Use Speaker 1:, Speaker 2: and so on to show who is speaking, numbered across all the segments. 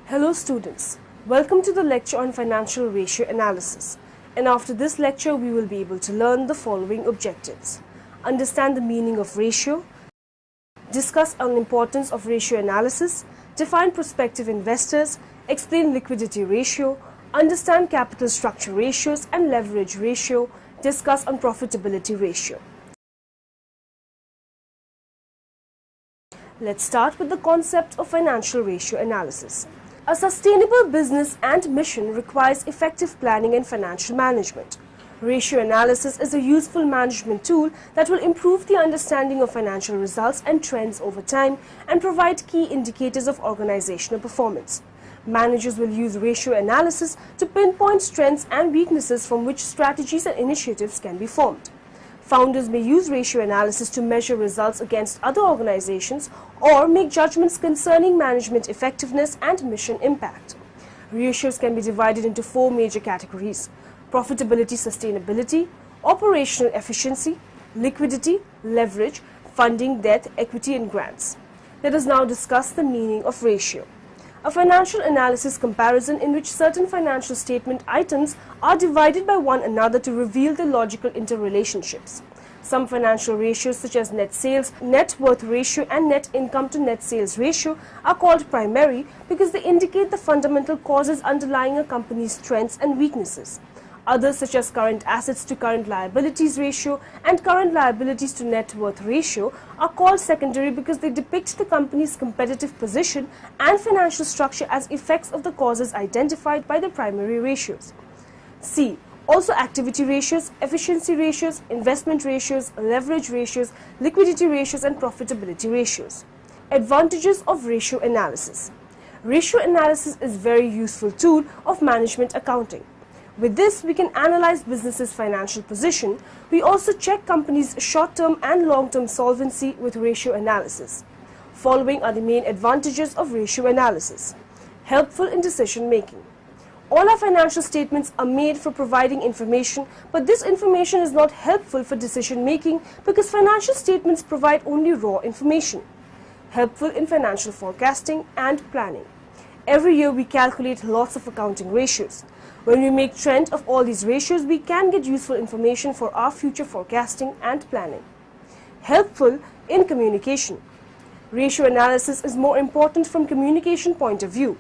Speaker 1: Hello students, welcome to the lecture on financial ratio analysis, and after this lecture we will be able to learn the following objectives: understand the meaning of ratio, discuss on the importance of ratio analysis, define prospective investors, explain liquidity ratio, understand capital structure ratios and leverage ratio, discuss on profitability ratio. Let's start with the concept of financial ratio analysis. A sustainable business and mission requires effective planning and financial management. Ratio analysis is a useful management tool that will improve the understanding of financial results and trends over time and provide key indicators of organizational performance. Managers will use ratio analysis to pinpoint strengths and weaknesses from which strategies and initiatives can be formed. Founders may use ratio analysis to measure results against other organizations or make judgments concerning management effectiveness and mission impact. Ratios can be divided into four major categories: profitability, sustainability, operational efficiency, liquidity, leverage, funding, debt, equity and grants. Let us now discuss the meaning of ratio. A financial analysis comparison in which certain financial statement items are divided by one another to reveal the logical interrelationships. Some financial ratios such as net sales, net worth ratio and net income to net sales ratio are called primary because they indicate the fundamental causes underlying a company's strengths and weaknesses. Others such as current assets to current liabilities ratio and current liabilities to net worth ratio are called secondary because they depict the company's competitive position and financial structure as effects of the causes identified by the primary ratios. C. Also activity ratios, efficiency ratios, investment ratios, leverage ratios, liquidity ratios and profitability ratios. Advantages of ratio analysis. Ratio analysis is a very useful tool of management accounting. With this, we can analyze businesses' financial position. We also check companies' short-term and long-term solvency with ratio analysis. Following are the main advantages of ratio analysis. Helpful in decision making. All our financial statements are made for providing information, but this information is not helpful for decision making because financial statements provide only raw information. Helpful in financial forecasting and planning. Every year we calculate lots of accounting ratios. When we make trend of all these ratios, we can get useful information for our future forecasting and planning. Helpful in communication. Ratio analysis is more important from communication point of view.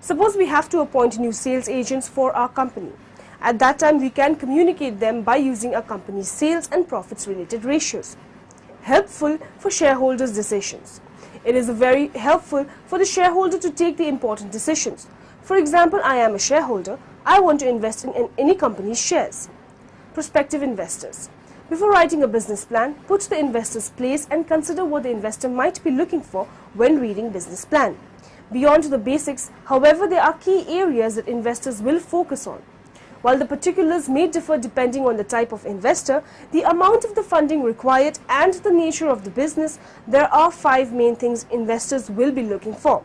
Speaker 1: Suppose we have to appoint new sales agents for our company. At that time, we can communicate them by using our company's sales and profits related ratios. Helpful for shareholders' decisions. It is very helpful for the shareholder to take the important decisions. For example, I am a shareholder. I want to invest in any company's shares. Prospective investors. Before writing a business plan, put the investor's place and consider what the investor might be looking for when reading business plan. Beyond the basics, however, there are key areas that investors will focus on. While the particulars may differ depending on the type of investor, the amount of the funding required and the nature of the business, there are 5 main things investors will be looking for.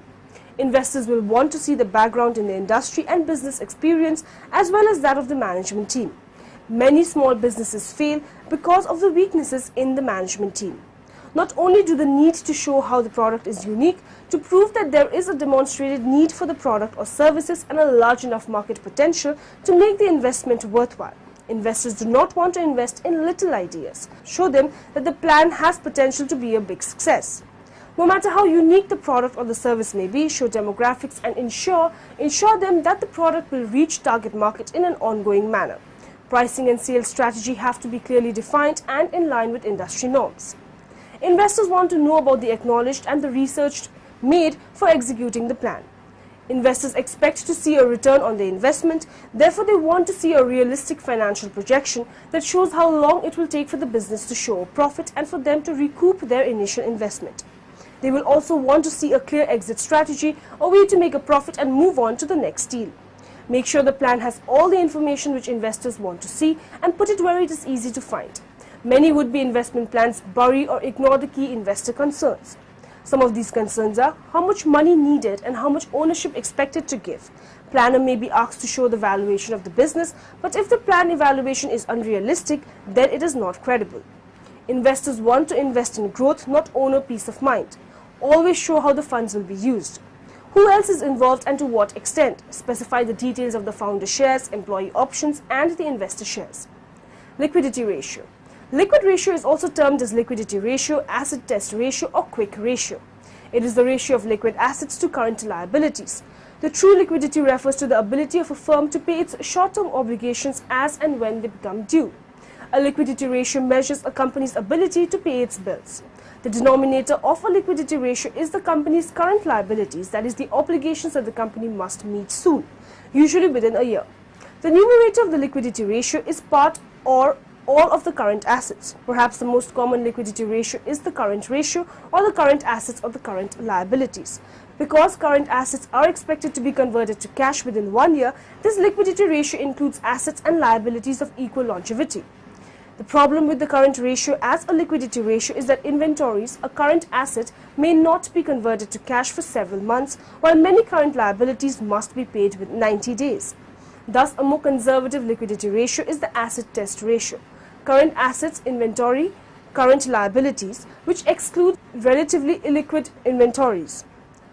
Speaker 1: Investors will want to see the background in the industry and business experience as well as that of the management team. Many small businesses fail because of the weaknesses in the management team. Not only do they need to show how the product is unique, to prove that there is a demonstrated need for the product or services and a large enough market potential to make the investment worthwhile. Investors do not want to invest in little ideas. Show them that the plan has potential to be a big success. No matter how unique the product or the service may be, show demographics and ensure them that the product will reach target market in an ongoing manner. Pricing and sales strategy have to be clearly defined and in line with industry norms. Investors want to know about the acknowledged and the research made for executing the plan. Investors expect to see a return on their investment, therefore they want to see a realistic financial projection that shows how long it will take for the business to show a profit and for them to recoup their initial investment. They will also want to see a clear exit strategy, a way to make a profit and move on to the next deal. Make sure the plan has all the information which investors want to see and put it where it is easy to find. Many would-be investment plans bury or ignore the key investor concerns. Some of these concerns are how much money needed and how much ownership expected to give. Planner may be asked to show the valuation of the business, but if the plan evaluation is unrealistic, then it is not credible. Investors want to invest in growth, not own a peace of mind. Always show how the funds will be used. Who else is involved and to what extent? Specify the details of the founder shares, employee options, and the investor shares. Liquidity ratio. Liquid ratio is also termed as liquidity ratio, acid test ratio, or quick ratio. It is the ratio of liquid assets to current liabilities. The true liquidity refers to the ability of a firm to pay its short-term obligations as and when they become due. A liquidity ratio measures a company's ability to pay its bills. The denominator of a liquidity ratio is the company's current liabilities, that is, the obligations that the company must meet soon, usually within a year. The numerator of the liquidity ratio is part or all of the current assets. Perhaps the most common liquidity ratio is the current ratio, or the current assets or the current liabilities. Because current assets are expected to be converted to cash within 1 year, this liquidity ratio includes assets and liabilities of equal longevity. The problem with the current ratio as a liquidity ratio is that inventories, a current asset, may not be converted to cash for several months, while many current liabilities must be paid within 90 days. Thus, a more conservative liquidity ratio is the acid test ratio. Current assets, inventory, current liabilities, which exclude relatively illiquid inventories.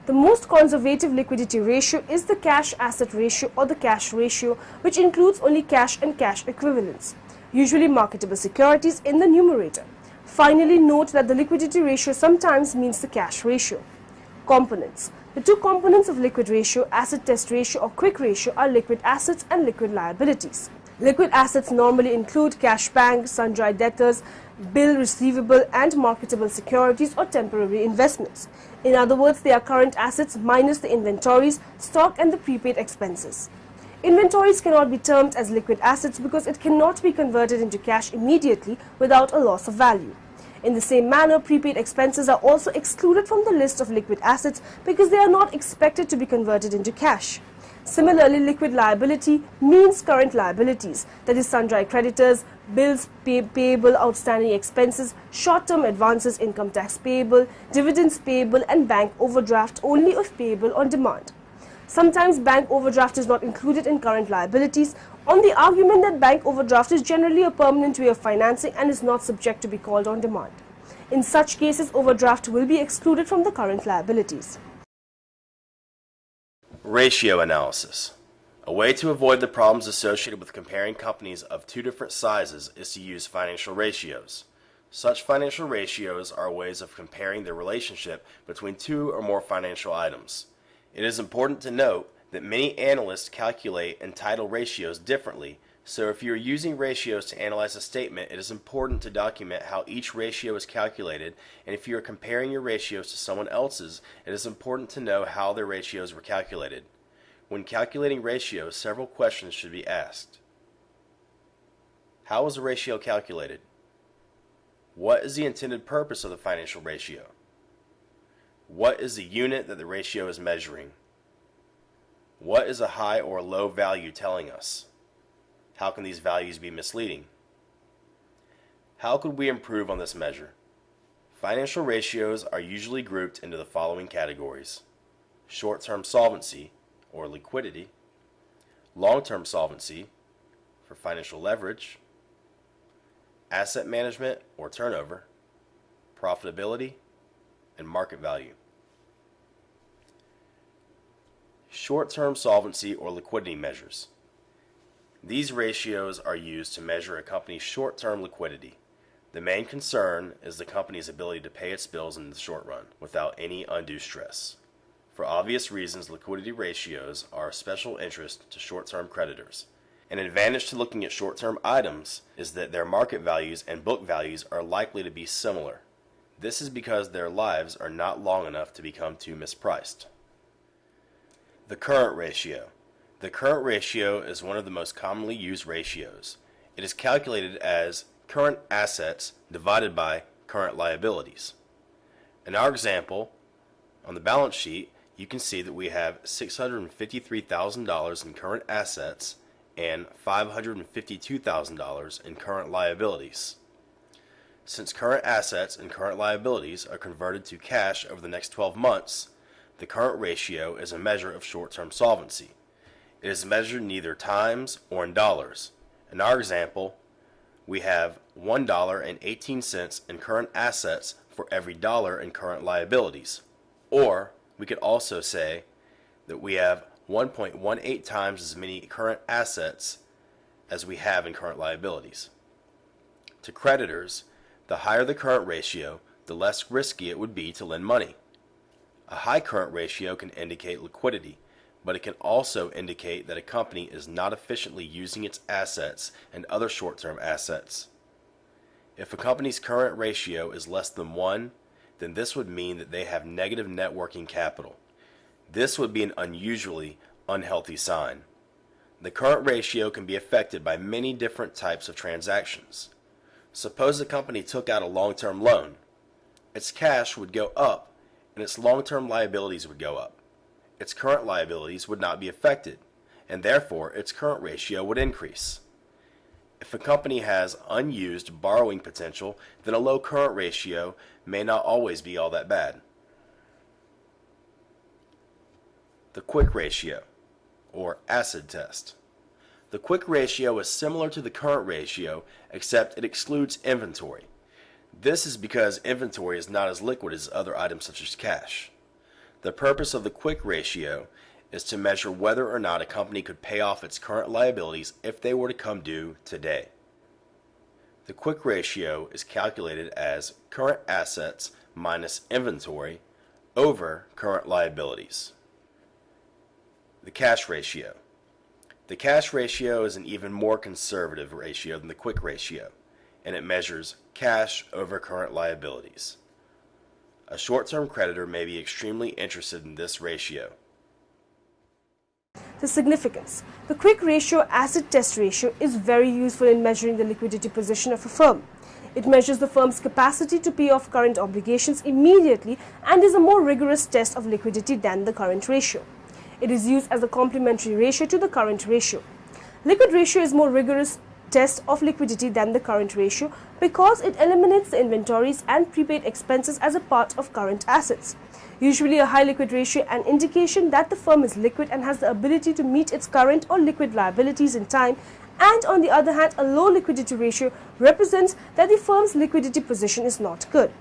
Speaker 1: The most conservative liquidity ratio is the cash asset ratio or the cash ratio, which includes only cash and cash equivalents, usually marketable securities, in the numerator. Finally, note that the liquidity ratio sometimes means the cash ratio. Components. The two components of liquid ratio, acid test ratio or quick ratio, are liquid assets and liquid liabilities. Liquid assets normally include cash bank, sundry debtors, bill receivable, and marketable securities or temporary investments. In other words, they are current assets minus the inventories, stock, and the prepaid expenses. Inventories cannot be termed as liquid assets because it cannot be converted into cash immediately without a loss of value. In the same manner, prepaid expenses are also excluded from the list of liquid assets because they are not expected to be converted into cash. Similarly, liquid liability means current liabilities, that is, sundry creditors, bills payable, outstanding expenses, short-term advances, income tax payable, dividends payable, and bank overdraft only if payable on demand. Sometimes bank overdraft is not included in current liabilities on the argument that bank overdraft is generally a permanent way of financing and is not subject to be called on demand. In such cases, overdraft will be excluded from the current liabilities.
Speaker 2: Ratio analysis. A way to avoid the problems associated with comparing companies of two different sizes is to use financial ratios. Such financial ratios are ways of comparing the relationship between two or more financial items. It is important to note that many analysts calculate and title ratios differently, so if you are using ratios to analyze a statement, it is important to document how each ratio is calculated, and if you are comparing your ratios to someone else's, it is important to know how their ratios were calculated. When calculating ratios, several questions should be asked. How was the ratio calculated? What is the intended purpose of the financial ratio? What is the unit that the ratio is measuring? What is a high or low value telling us? How can these values be misleading? How could we improve on this measure? Financial ratios are usually grouped into the following categories: short-term solvency, or liquidity; long-term solvency, for financial leverage; asset management, or turnover; profitability; and market value. Short-term solvency or liquidity measures. These ratios are used to measure a company's short-term liquidity. The main concern is the company's ability to pay its bills in the short run without any undue stress. For obvious reasons, liquidity ratios are of special interest to short-term creditors. An advantage to looking at short-term items is that their market values and book values are likely to be similar. This is because their lives are not long enough to become too mispriced. The current ratio. The current ratio is one of the most commonly used ratios. It is calculated as current assets divided by current liabilities. In our example, on the balance sheet, you can see that we have $653,000 in current assets and $552,000 in current liabilities. Since current assets and current liabilities are converted to cash over the next 12 months, the current ratio is a measure of short-term solvency. It is measured in either times or in dollars. In our example, we have $1.18 in current assets for every dollar in current liabilities. Or we could also say that we have 1.18 times as many current assets as we have in current liabilities. To creditors, the higher the current ratio, the less risky it would be to lend money. A high current ratio can indicate liquidity, but it can also indicate that a company is not efficiently using its assets and other short-term assets. If a company's current ratio is less than 1, then this would mean that they have negative net working capital. This would be an unusually unhealthy sign. The current ratio can be affected by many different types of transactions. Suppose the company took out a long-term loan. Its cash would go up and its long-term liabilities would go up. Its current liabilities would not be affected, and therefore its current ratio would increase. If a company has unused borrowing potential, then a low current ratio may not always be all that bad. The quick ratio, or acid test. The quick ratio is similar to the current ratio, except it excludes inventory. This is because inventory is not as liquid as other items such as cash. The purpose of the quick ratio is to measure whether or not a company could pay off its current liabilities if they were to come due today. The quick ratio is calculated as current assets minus inventory over current liabilities. The cash ratio. The cash ratio is an even more conservative ratio than the quick ratio, and it measures cash over current liabilities. A short-term creditor may be extremely interested in this ratio.
Speaker 1: The significance. The quick ratio acid test ratio is very useful in measuring the liquidity position of a firm. It measures the firm's capacity to pay off current obligations immediately and is a more rigorous test of liquidity than the current ratio. It is used as a complementary ratio to the current ratio. Liquid ratio is more rigorous test of liquidity than the current ratio because it eliminates the inventories and prepaid expenses as a part of current assets. Usually a high liquid ratio an indication that the firm is liquid and has the ability to meet its current or liquid liabilities in time, and on the other hand a low liquidity ratio represents that the firm's liquidity position is not good.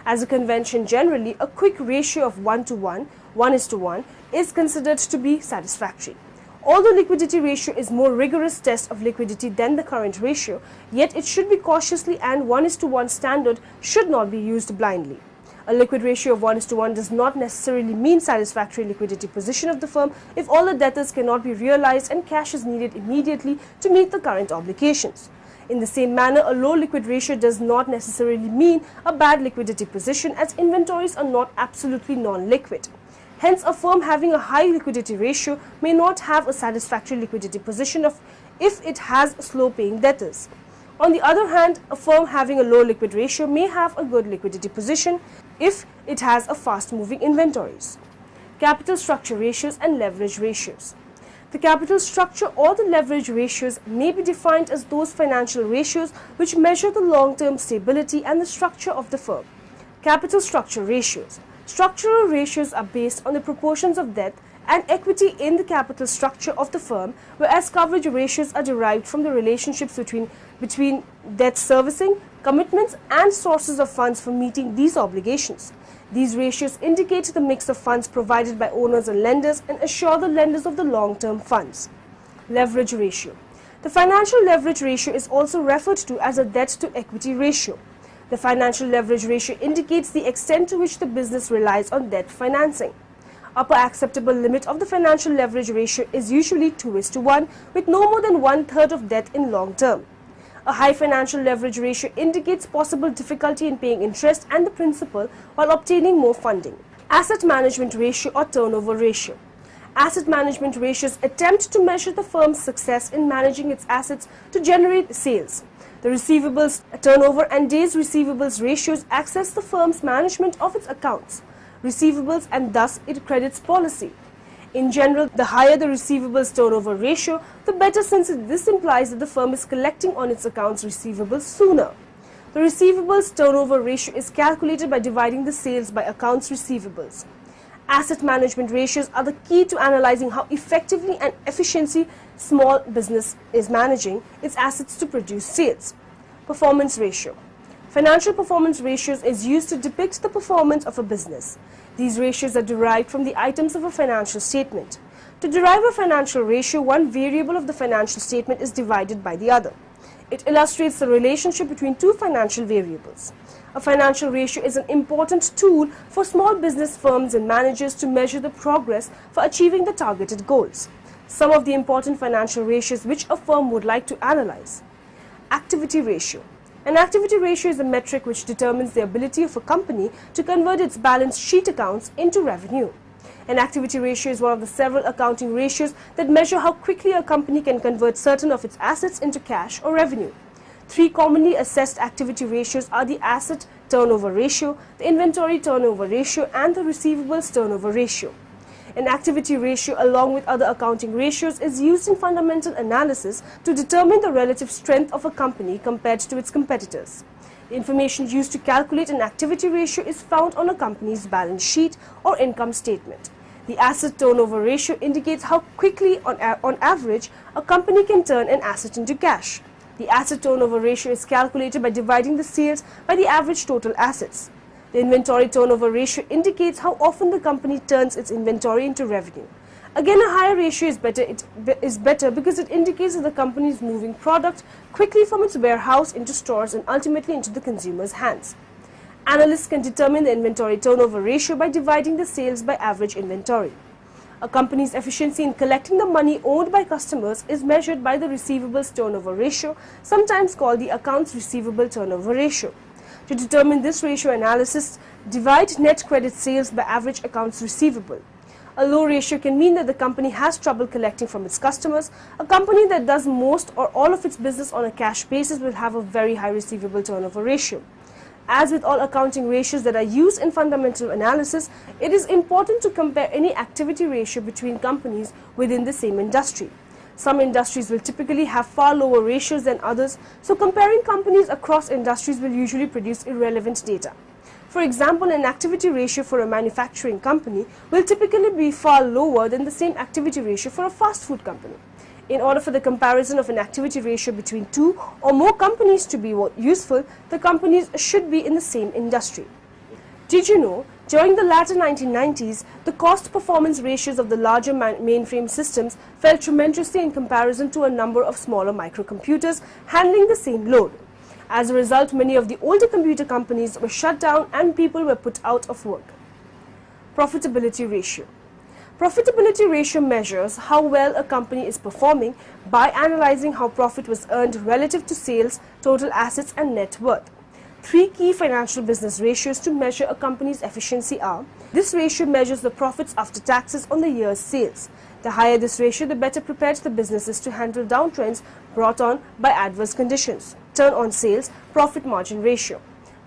Speaker 1: As a convention, generally a quick ratio of 1:1, 1:1 is considered to be satisfactory. Although liquidity ratio is more rigorous test of liquidity than the current ratio, yet it should be cautiously and 1:1 standard should not be used blindly. A liquid ratio of 1:1 does not necessarily mean satisfactory liquidity position of the firm if all the debtors cannot be realized and cash is needed immediately to meet the current obligations. In the same manner, a low liquid ratio does not necessarily mean a bad liquidity position, as inventories are not absolutely non-liquid. Hence, a firm having a high liquidity ratio may not have a satisfactory liquidity position if it has slow-paying debtors. On the other hand, a firm having a low liquid ratio may have a good liquidity position if it has a fast-moving inventories. Capital structure ratios and leverage ratios. The capital structure or the leverage ratios may be defined as those financial ratios which measure the long-term stability and the structure of the firm. Capital structure ratios. Structural ratios are based on the proportions of debt and equity in the capital structure of the firm, whereas coverage ratios are derived from the relationships between debt servicing, commitments and sources of funds for meeting these obligations. These ratios indicate the mix of funds provided by owners and lenders and assure the lenders of the long-term funds. Leverage ratio. The financial leverage ratio is also referred to as a debt-to-equity ratio. The financial leverage ratio indicates the extent to which the business relies on debt financing. Upper acceptable limit of the financial leverage ratio is usually 2:1, with no more than 1/3 of debt in long term. A high financial leverage ratio indicates possible difficulty in paying interest and the principal while obtaining more funding. Asset management ratio or turnover ratio. Asset management ratios attempt to measure the firm's success in managing its assets to generate sales. The receivables turnover and days receivables ratios access the firm's management of its accounts, receivables, and thus its credits policy. In general, the higher the receivables turnover ratio, the better, since this implies that the firm is collecting on its accounts receivables sooner. The receivables turnover ratio is calculated by dividing the sales by accounts receivables. Asset management ratios are the key to analyzing how effectively and efficiently small business is managing its assets to produce sales. Performance ratio. Financial performance ratios is used to depict the performance of a business. These ratios are derived from the items of a financial statement. To derive a financial ratio, one variable of the financial statement is divided by the other. It illustrates the relationship between two financial variables. A financial ratio is an important tool for small business firms and managers to measure the progress for achieving the targeted goals. Some of the important financial ratios which a firm would like to analyze. Activity ratio. An activity ratio is a metric which determines the ability of a company to convert its balance sheet accounts into revenue. An activity ratio is one of the several accounting ratios that measure how quickly a company can convert certain of its assets into cash or revenue. Three commonly assessed activity ratios are the asset turnover ratio, the inventory turnover ratio, and the receivables turnover ratio. An activity ratio, along with other accounting ratios, is used in fundamental analysis to determine the relative strength of a company compared to its competitors. The information used to calculate an activity ratio is found on a company's balance sheet or income statement. The asset turnover ratio indicates how quickly, on average, a company can turn an asset into cash. The asset turnover ratio is calculated by dividing the sales by the average total assets. The inventory turnover ratio indicates how often the company turns its inventory into revenue. Again, a higher ratio is better because it indicates that the company is moving product quickly from its warehouse into stores and ultimately into the consumer's hands. Analysts can determine the inventory turnover ratio by dividing the sales by average inventory. A company's efficiency in collecting the money owed by customers is measured by the receivables turnover ratio, sometimes called the accounts receivable turnover ratio. To determine this ratio, analysts divide net credit sales by average accounts receivable. A low ratio can mean that the company has trouble collecting from its customers. A company that does most or all of its business on a cash basis will have a very high receivable turnover ratio. As with all accounting ratios that are used in fundamental analysis, it is important to compare any activity ratio between companies within the same industry. Some industries will typically have far lower ratios than others, so comparing companies across industries will usually produce irrelevant data. For example, an activity ratio for a manufacturing company will typically be far lower than the same activity ratio for a fast food company. In order for the comparison of an activity ratio between two or more companies to be useful, the companies should be in the same industry. Did you know, during the latter 1990s, the cost-performance ratios of the larger mainframe systems fell tremendously in comparison to a number of smaller microcomputers handling the same load. As a result, many of the older computer companies were shut down and people were put out of work. Profitability ratio. Profitability ratio measures how well a company is performing by analyzing how profit was earned relative to sales, total assets, and net worth. Three key financial business ratios to measure a company's efficiency are: this ratio measures the profits after taxes on the year's sales. The higher this ratio, the better prepared the business is to handle downtrends brought on by adverse conditions. Return on sales, profit margin ratio.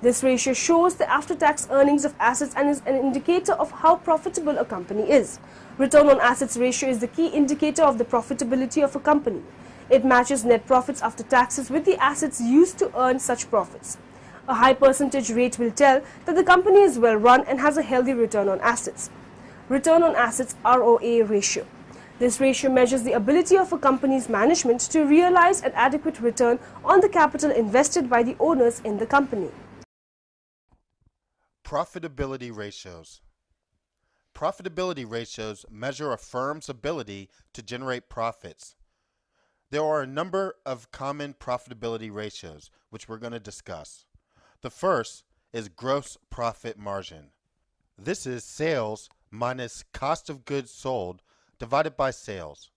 Speaker 1: This ratio shows the after-tax earnings of assets and is an indicator of how profitable a company is. Return on assets ratio is the key indicator of the profitability of a company. It matches net profits after taxes with the assets used to earn such profits. A high percentage rate will tell that the company is well run and has a healthy return on assets. Return on assets ROA ratio. This ratio measures the ability of a company's management to realize an adequate return on the capital invested by the owners in the company.
Speaker 3: Profitability ratios. Profitability ratios measure a firm's ability to generate profits. There are a number of common profitability ratios, which we're going to discuss. The first is gross profit margin. This is sales minus cost of goods sold divided by sales.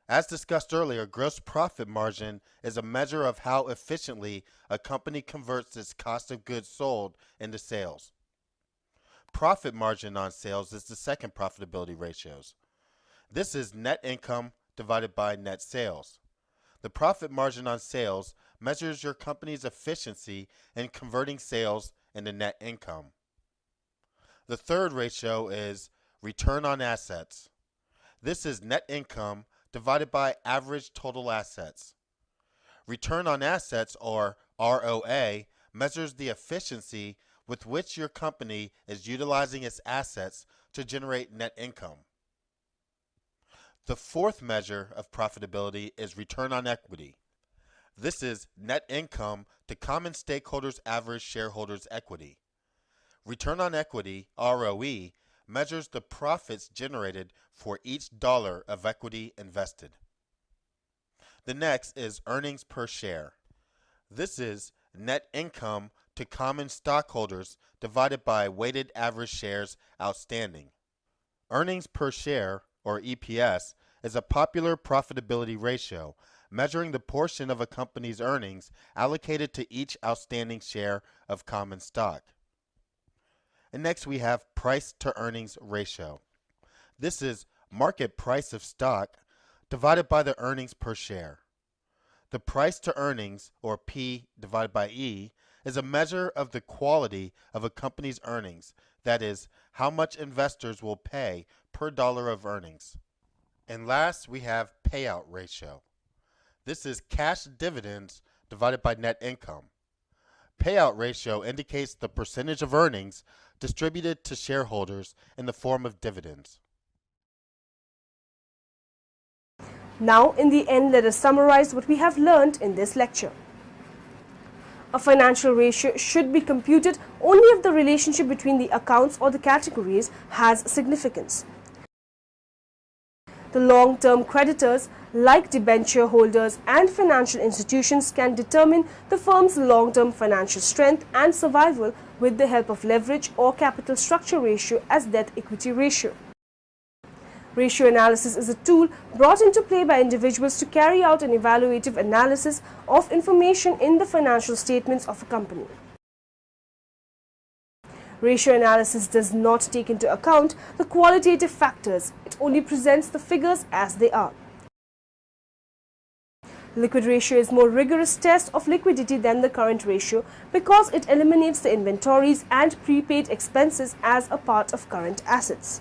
Speaker 3: As discussed earlier, gross profit margin is a measure of how efficiently a company converts its cost of goods sold into sales. Profit margin on sales is the second profitability ratios. This is net income divided by net sales. The profit margin on sales measures your company's efficiency in converting sales into net income. The third ratio is return on assets. This is net income divided by average total assets. Return on assets, or ROA, measures the efficiency with which your company is utilizing its assets to generate net income. The fourth measure of profitability is return on equity. This is net income to common stakeholders' average shareholders' equity. Return on equity, ROE, measures the profits generated for each dollar of equity invested. The next is earnings per share. This is net income to common stockholders divided by weighted average shares outstanding. Earnings per share, or EPS, is a popular profitability ratio, measuring the portion of a company's earnings allocated to each outstanding share of common stock. And next we have price to earnings ratio. This is market price of stock divided by the earnings per share. The price to earnings, or P divided by E, is a measure of the quality of a company's earnings, that is, how much investors will pay per dollar of earnings. And last, we have payout ratio. This is cash dividends divided by net income. Payout ratio indicates the percentage of earnings distributed to shareholders in the form of dividends.
Speaker 1: Now, in the end, let us summarize what we have learned in this lecture. A financial ratio should be computed only if the relationship between the accounts or the categories has significance. The long-term creditors, like debenture holders and financial institutions, can determine the firm's long-term financial strength and survival with the help of leverage or capital structure ratio as debt-equity ratio. Ratio analysis is a tool brought into play by individuals to carry out an evaluative analysis of information in the financial statements of a company. Ratio analysis does not take into account the qualitative factors. It only presents the figures as they are. Liquid ratio is a more rigorous test of liquidity than the current ratio because it eliminates the inventories and prepaid expenses as a part of current assets.